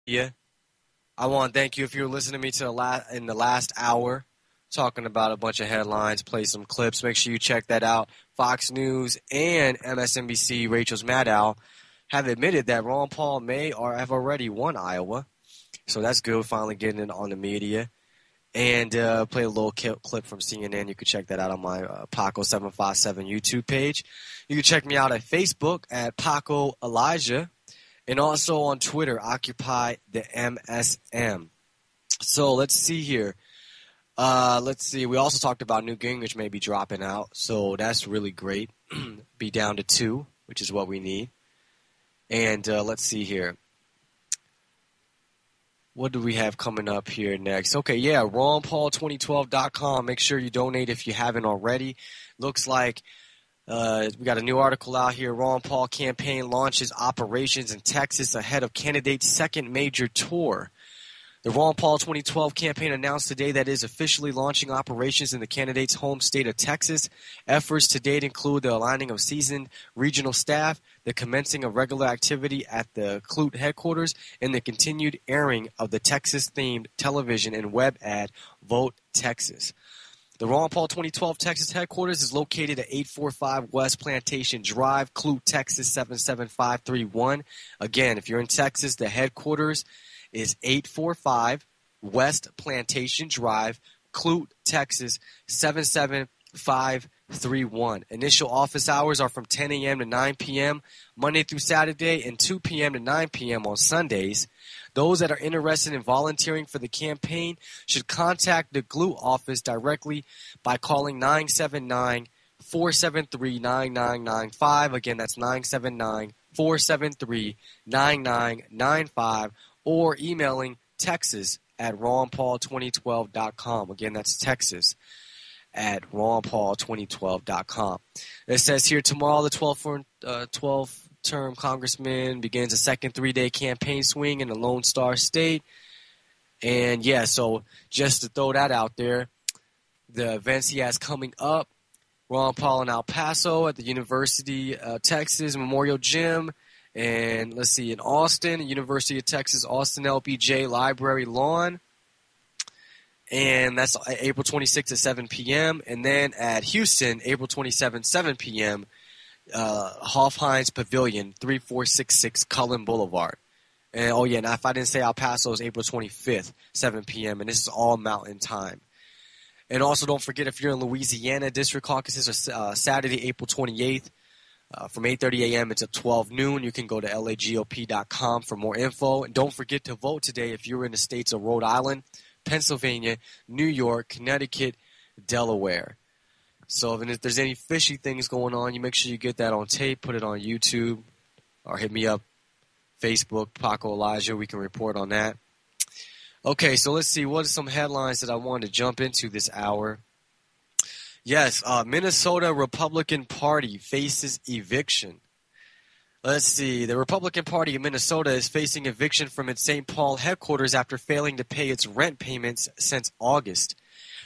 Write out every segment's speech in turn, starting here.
Yeah. I want to thank you if you're listening to me in the last hour, talking about a bunch of headlines, play some clips. Make sure you check that out. Fox News and MSNBC, Rachel's Maddow, have admitted that Ron Paul may or have already won Iowa. So that's good, finally getting it on the media. And play a little clip from CNN. You can check that out on my Paco757 YouTube page. You can check me out at Facebook at Paco Elijah. And also on Twitter, Occupy the MSM. So let's see here. Let's see. We also talked about Newt Gingrich maybe dropping out. So that's really great. Be down to 2, which is what we need. And let's see here. What do we have coming up here next? Okay, yeah, RonPaul2012.com. Make sure you donate if you haven't already. Looks like we got a new article out here. Ron Paul campaign launches operations in Texas ahead of candidate's second major tour. The Ron Paul 2012 campaign announced today that it is officially launching operations in the candidate's home state of Texas. Efforts to date include the aligning of seasoned regional staff, the commencing of regular activity at the Clute headquarters, and the continued airing of the Texas-themed television and web ad, Vote Texas. The Ron Paul 2012 Texas headquarters is located at 845 West Plantation Drive, Clute, Texas 77531. Again, if you're in Texas, the headquarters is 845 West Plantation Drive, Clute, Texas 77531. Initial office hours are from 10 a.m. to 9 p.m. Monday through Saturday and 2 p.m. to 9 p.m. on Sundays. Those that are interested in volunteering for the campaign should contact the Clute office directly by calling 979-473-9995. Again, that's 979-473-9995. Or emailing Texas at ronpaul2012.com. Again, that's Texas at ronpaul2012.com. It says here, tomorrow the 12th term congressman begins a second 3-day campaign swing in the Lone Star State. And yeah, so just to throw that out there, the events he has coming up, Ron Paul in El Paso at the University of Texas Memorial Gym. And let's see, in Austin, University of Texas, Austin LBJ Library Lawn. And that's April 26th at 7 p.m. And then at Houston, April 27th, 7 p.m., Hoff-Hines Pavilion, 3466 Cullen Boulevard. And oh yeah, now if I didn't say El Paso, it's April 25th, 7 p.m., and this is all Mountain Time. And also don't forget, if you're in Louisiana, district caucuses are Saturday, April 28th. From 8:30 a.m. until 12 noon. You can go to lagop.com for more info. And don't forget to vote today if you're in the states of Rhode Island, Pennsylvania, New York, Connecticut, Delaware. So if there's any fishy things going on, you make sure you get that on tape, put it on YouTube, or hit me up, Facebook, Paco Elijah. We can report on that. Okay, so let's see. What are some headlines that I wanted to jump into this hour? Yes, Minnesota Republican Party faces eviction. Let's see. The Republican Party of Minnesota is facing eviction from its St. Paul headquarters after failing to pay its rent payments since August.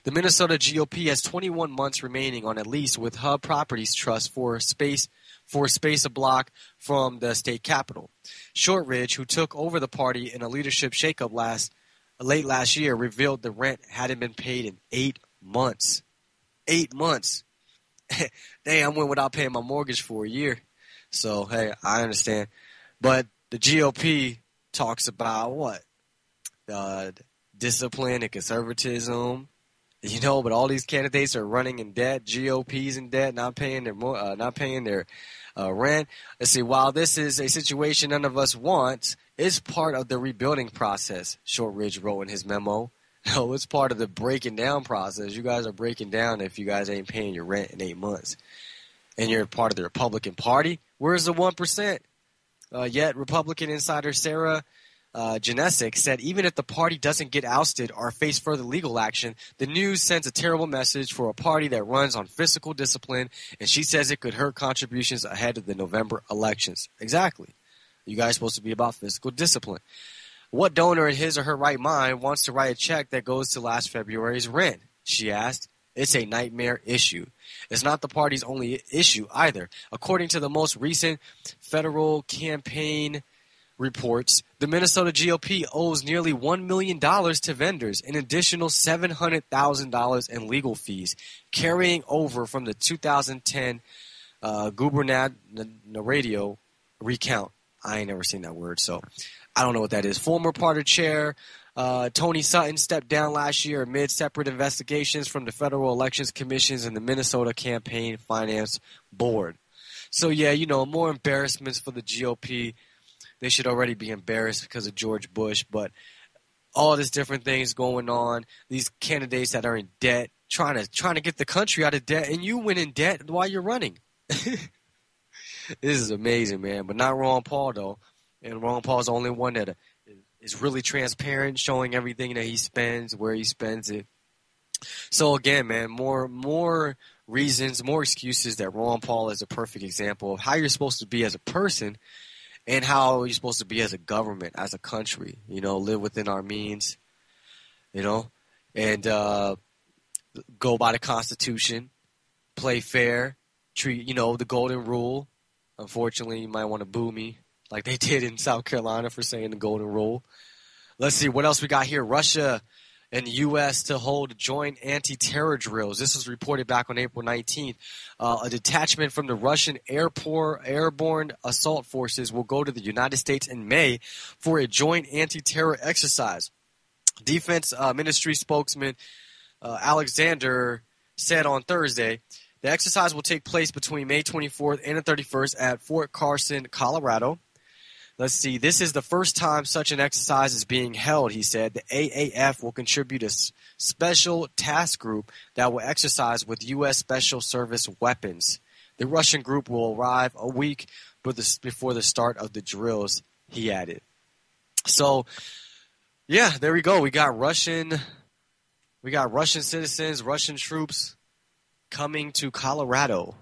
The Minnesota GOP has 21 months remaining on a lease with Hub Properties Trust for space a block from the state capitol. Shortridge, who took over the party in a leadership shakeup late last year, revealed the rent hadn't been paid in 8 months. 8 months. Dang, I went without paying my mortgage for a year. So, hey, I understand. But the GOP talks about what? Discipline and conservatism. But all these candidates are running in debt. GOP's in debt, not paying their rent. Let's see. While this is a situation none of us want, it's part of the rebuilding process, Shortridge wrote in his memo. No, it's part of the breaking down process. You guys are breaking down if you guys ain't paying your rent in 8 months. And you're part of the Republican Party. Where's the 1%? Yet Republican insider Sarah Janesic said even if the party doesn't get ousted or face further legal action, the news sends a terrible message for a party that runs on fiscal discipline, and she says it could hurt contributions ahead of the November elections. Exactly. You guys are supposed to be about fiscal discipline. What donor in his or her right mind wants to write a check that goes to last February's rent? She asked. It's a nightmare issue. It's not the party's only issue either. According to the most recent federal campaign reports the Minnesota GOP owes nearly $1 million to vendors, an additional $700,000 in legal fees, carrying over from the 2010 gubernatorial recount. I ain't never seen that word, so I don't know what that is. Former party chair Tony Sutton stepped down last year amid separate investigations from the Federal Elections Commissions and the Minnesota Campaign Finance Board. So, yeah, more embarrassments for the GOP. They should already be embarrassed because of George Bush, but all these different things going on, these candidates that are in debt, trying to get the country out of debt, and you went in debt while you're running. This is amazing, man, but not Ron Paul, though. And Ron Paul's the only one that is really transparent, showing everything that he spends, where he spends it. So, again, man, more reasons, more excuses that Ron Paul is a perfect example of how you're supposed to be as a person and how you're supposed to be as a government, as a country, live within our means, and go by the Constitution, play fair, treat, the golden rule. Unfortunately, you might want to boo me like they did in South Carolina for saying the golden rule. Let's see, what else we got here? Russia and the U.S. to hold joint anti-terror drills. This was reported back on April 19th. A detachment from the Russian airborne assault forces will go to the United States in May for a joint anti-terror exercise. Defense Ministry spokesman Alexander said on Thursday, the exercise will take place between May 24th and the 31st at Fort Carson, Colorado. Let's see. This is the first time such an exercise is being held, he said. The AAF will contribute a special task group that will exercise with U.S. Special Service weapons. The Russian group will arrive a week before the start of the drills, he added. So, yeah, there we go. We got Russian citizens, Russian troops coming to Colorado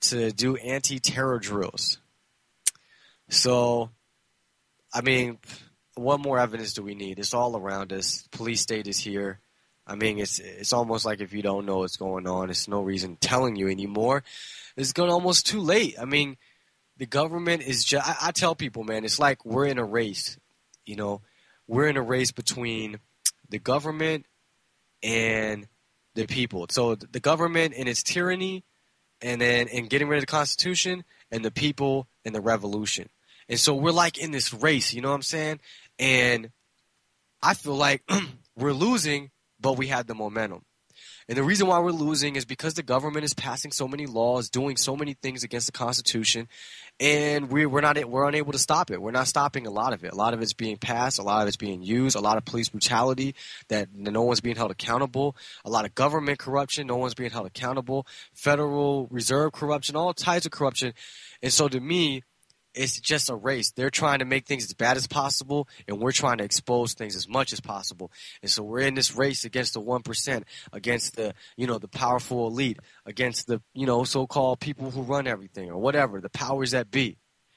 to do anti-terror drills. So, I mean, what more evidence do we need? It's all around us. Police state is here. I mean, it's almost like if you don't know what's going on, it's no reason telling you anymore. It's going almost too late. I mean, the government is just, I tell people, man, it's like we're in a race. We're in a race between the government and the people. So the government and its tyranny, and then in getting rid of the Constitution, and the people and the revolution. And so we're like in this race, you know what I'm saying? And I feel like we're losing, but we have the momentum. And the reason why we're losing is because the government is passing so many laws, doing so many things against the Constitution, and we're unable to stop it. We're not stopping a lot of it. A lot of it's being passed, a lot of it's being used, a lot of police brutality that no one's being held accountable, a lot of government corruption, no one's being held accountable, Federal Reserve corruption, all types of corruption. And so to me, it's just a race. They're trying to make things as bad as possible, and we're trying to expose things as much as possible. And so we're in this race against the 1%, against the, the powerful elite, against the, so-called people who run everything or whatever, the powers that be.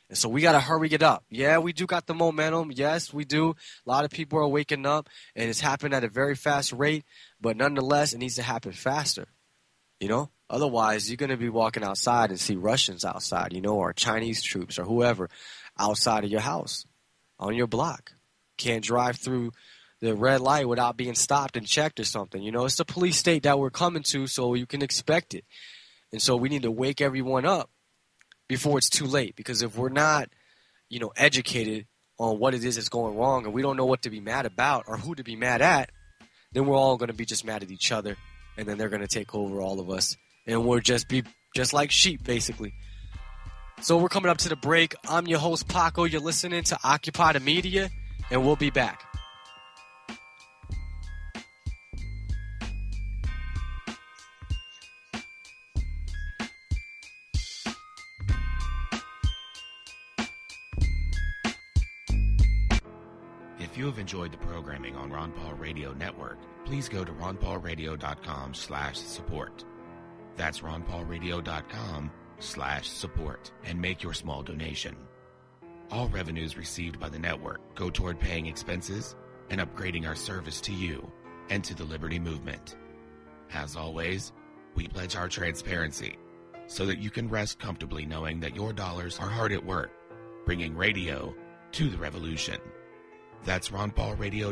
And so we got to hurry it up. Yeah, we do got the momentum. Yes, we do. A lot of people are waking up, and it's happening at a very fast rate, but nonetheless, it needs to happen faster, Otherwise, you're going to be walking outside and see Russians outside, or Chinese troops or whoever outside of your house, on your block. Can't drive through the red light without being stopped and checked or something. It's the police state that we're coming to, so you can expect it. And so we need to wake everyone up before it's too late. Because if we're not, educated on what it is that's going wrong and we don't know what to be mad about or who to be mad at, then we're all going to be just mad at each other. And then they're going to take over all of us. And we'll just be just like sheep, basically. So we're coming up to the break. I'm your host, Paco. You're listening to Occupy the Media, and we'll be back. If you have enjoyed the programming on Ron Paul Radio Network, please go to ronpaulradio.com/support. That's ronpaulradio.com/support and make your small donation. All revenues received by the network go toward paying expenses and upgrading our service to you and to the Liberty Movement. As always, we pledge our transparency so that you can rest comfortably knowing that your dollars are hard at work, bringing radio to the revolution. That's ronpaulradio.com.